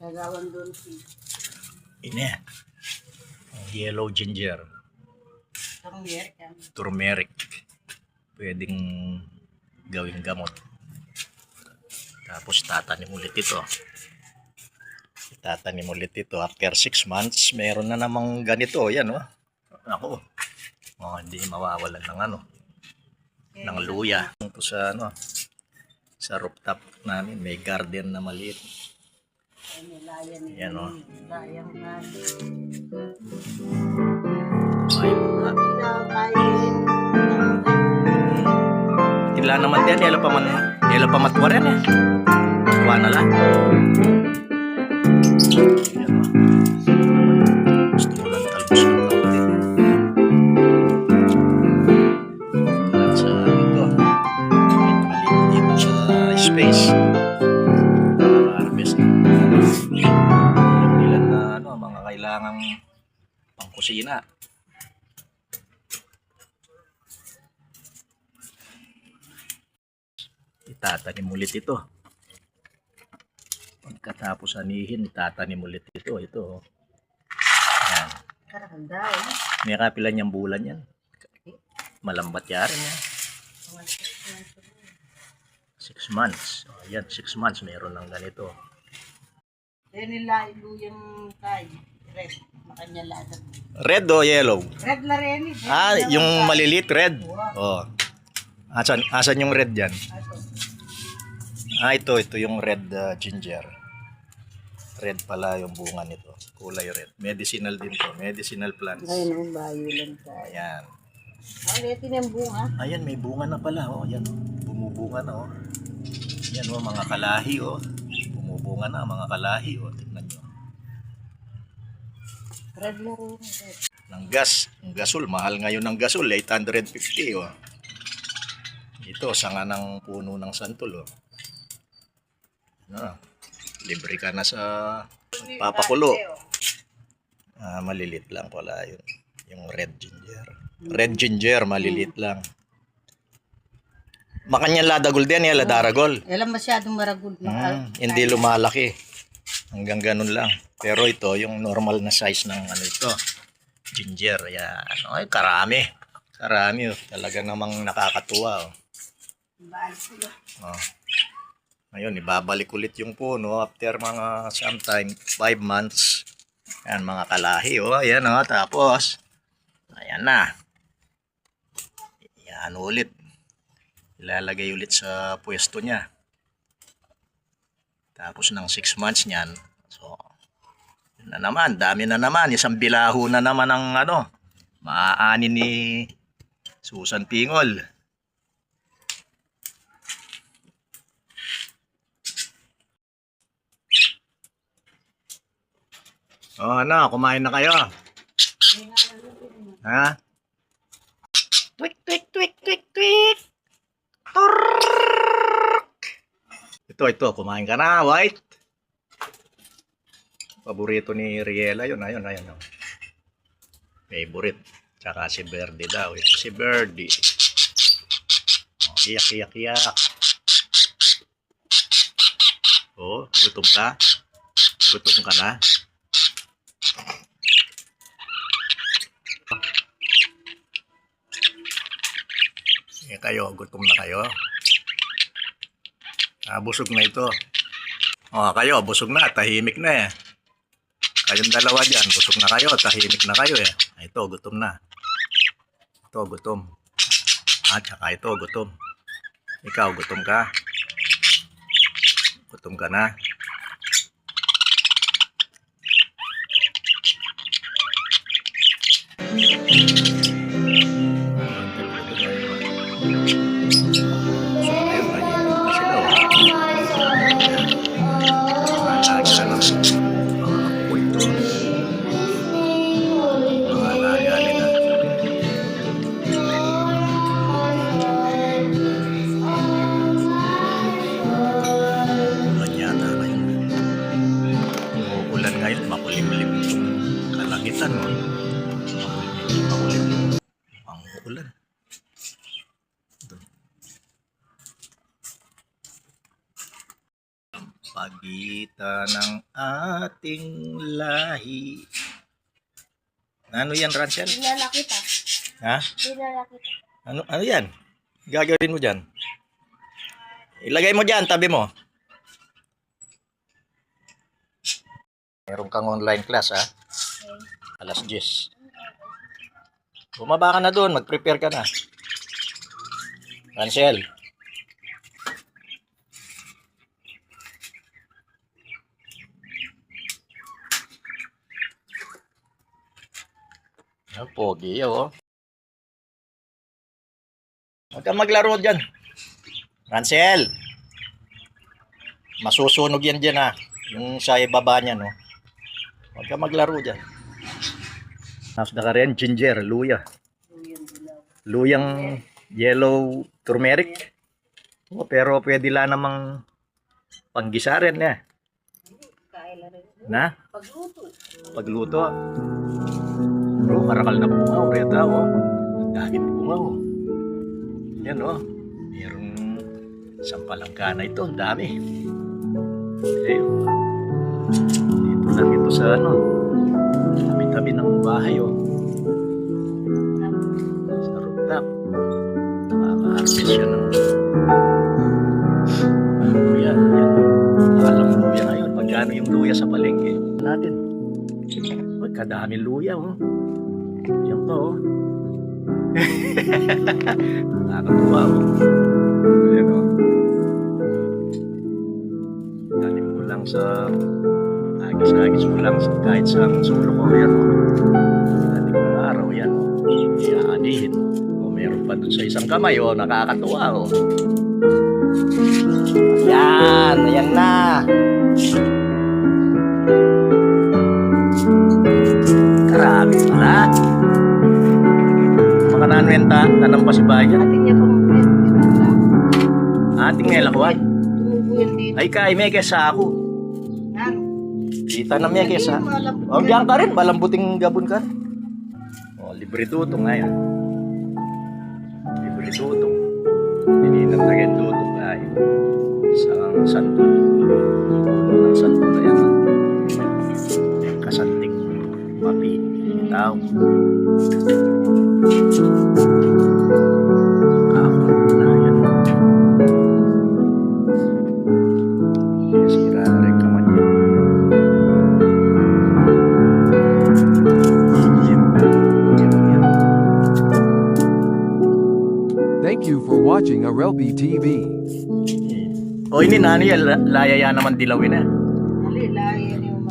Kagawan doon si Ini. Yellow ginger. Turmeric. Pwedeng gawing gamot. Tapos tatanim ulit ito. Tatanim ulit ito. After 6 months, meron na namang ganito. Yan, oh. Ako. Oh, hindi mawawalan ng ano. Ng luya. Ito sa ano. Sa rooftop namin, may garden na maliit. Yan, oh. Tila naman din, yelo pa matwaran eh. Tuwa na lang. Yan, oh. Gusto mo lang talbos ng kaunti. Tulad sa ito. Maliit dito sa space. Harvest ilan na ano, mga kailangang pangkusina. Itatanim ulit ito. Pagkatapos anihin, itatanim ulit ito. Ito. Yan. May kapilan niyang bulan yan. Malambat yarin yan. 6 months. O, yan, 6 months meron ng ganito. nila iluyang kay red. Makanya lahat. Red o yellow? Red la rin. Yung maliliit red. Oh. Asan yung red dyan? Ito yung red ginger. Red pala yung bunga nito. Kulay red. Medicinal din to. Medicinal plants. Ayun ang bayo lang tayo. Ayan. Ulitin yung bunga. Ayan, may bunga na pala. Oh, ayan, oh. Bumubunga na. Oh. Ayan, oh, mga kalahi. Oh. Bumubunga na, mga kalahi. Oh. Tignan nyo. Red na rin. Ng gas. Ang gasol. Mahal ngayon ng gasol. 850. Oh. Ito, sanga ng puno ng santol. Oh. Libre ka na sa papakulo. Malilit lang pala yun. Yung red ginger. Red ginger, malilit lang. Makanya ladagol din, yan, ladaragol. Alam masyadong maragol. Hindi lumalaki. Hanggang ganun lang. Pero ito, yung normal na size ng ano ito. Ginger, yan. Ay, karami. Karami, oh. Talaga namang nakakatuwa. Oh. Ngayon, ibabalik ulit yung puno after mga sometime 5 months. Ayan, mga kalahi. Oh, ayan, oh. Tapos, ayan na. Ayan ulit. Ilalagay ulit sa pwesto niya. Tapos ng 6 months niyan. So, yun na naman. Dami na naman. Isang bilaho na naman ang ano. Maaani ni Susan Pingol. Oh, ano, kumain na kayo? Ha? Twik, twik, twik, twik, twik. Ito, kumain ka na, White. Paborito ni Riela yun, ayun. Favorite. Tsaka si Birdie daw. Ito si Birdie. Oh, iyak. Oh, gutom ka? Gutom ka na? Kayo, gutom na kayo. Busog na ito. Kayo, busog na, tahimik na eh. Kayong dalawa dyan, busog na kayo, tahimik na kayo eh. Ito, gutom na. Ito, gutom. Tsaka ito, gutom. Ikaw, gutom ka? Gutom ka na? Makulimlim itong kalangitan mo. Makulimlim. Ang ulan. Bagyo. Kita ng ating lahi. Ano yan, Ransel? Dinala kita. Ha? Dinala kita. Ano yan? Gagawin mo dyan? Ilagay mo dyan, tabi mo. Meron kang online class, ha? Alas 10. Bumaba ka na doon, mag-prepare ka na. Ransel. Oh, pogi, oh. Huwag kang maglaro dyan. Ransel. Masusunog yan dyan, ha. Yung sa ibaba niya, no. Huwag kang maglaro dyan. Tapos na ka rin, ginger, luya. Luyang yellow turmeric. Oh, pero pwede lang namang panggisa rin, eh. Kaila rin. Na? Pagluto. Pagluto. Bro, marakal na bunga, oreta, oh. Dahil bunga, oh. Yan, oh. Merong sampalangka na ito, ang dami. Okay. Dito lang ito sa, ano, tabi-tabi ng bahay, oh. Sa rooftop. Nakaka-harvest siya ng luya. Yan. Alam luya ngayon. Magkano yung luya sa palengke? Natin. Magkadami luya, oh. Yan pa, oh. Nakakatuwa, oh. Yan, oh. Tanim mo lang sa agis-agis mo lang kahit sa sulo ko. Yan, oh. Tanim ng araw, yan, oh. Iaanihin. O, meron pa dun sa isang kamay, oh. Nakakatuwa, oh. Yan, ayan na. Grabe pala. Mga nanwenta, tanong pa si Bayan. Atin niya pamukit. Ating may lakway. Tumubo yan dito. Ay kay may kesa ako. Yan. Kita na may kesa. O diyan ka rin, malambuting gabon ka. O, libre tutong nga yan. Libre tutong. Hindi na tagay tutong ay. Isang santol. Puno ng santol na yan. Kasanting. Mapi. Tao. Kahon na yan. Sira na rin kaman yan. Thank you for watching Arelbi TV. O ini nani yan, layaya naman dilawin eh. Ali, layan yung